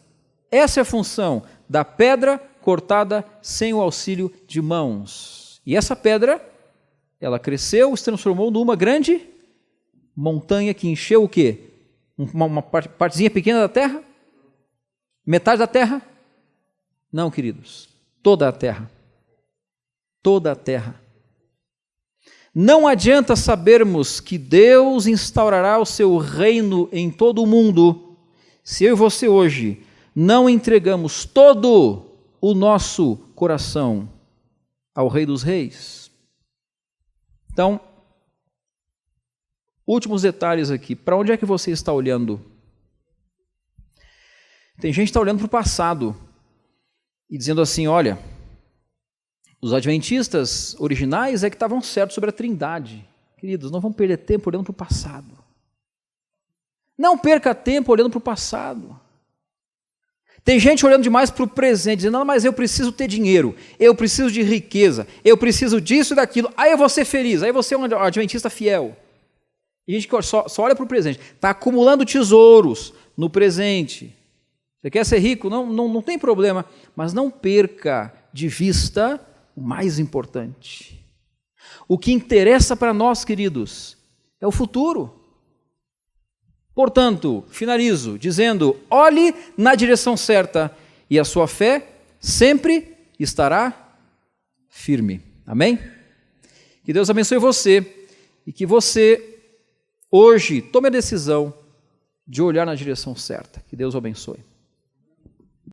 Essa é a função da pedra cortada sem o auxílio de mãos. E essa pedra, ela cresceu, se transformou numa grande montanha que encheu o quê? Uma partezinha pequena da terra? Metade da terra? Não, queridos. Toda a terra. Toda a terra. Não adianta sabermos que Deus instaurará o seu reino em todo o mundo se eu e você hoje não entregamos todo o nosso coração ao Rei dos Reis. Então, últimos detalhes aqui. Para onde é que você está olhando? Tem gente que está olhando para o passado e dizendo assim, olha, os adventistas originais é que estavam certos sobre a Trindade. Queridos, não vamos perder tempo olhando para o passado. Não perca tempo olhando para o passado. Tem gente olhando demais para o presente, dizendo, não, mas eu preciso ter dinheiro, eu preciso de riqueza, eu preciso disso e daquilo, aí eu vou ser feliz, aí você é um adventista fiel. E a gente só olha para o presente, está acumulando tesouros no presente. Você quer ser rico? Não tem problema, mas não perca de vista o mais importante. O que interessa para nós, queridos, é o futuro. Portanto, finalizo dizendo, olhe na direção certa e a sua fé sempre estará firme. Amém? Que Deus abençoe você e que você hoje tome a decisão de olhar na direção certa. Que Deus o abençoe.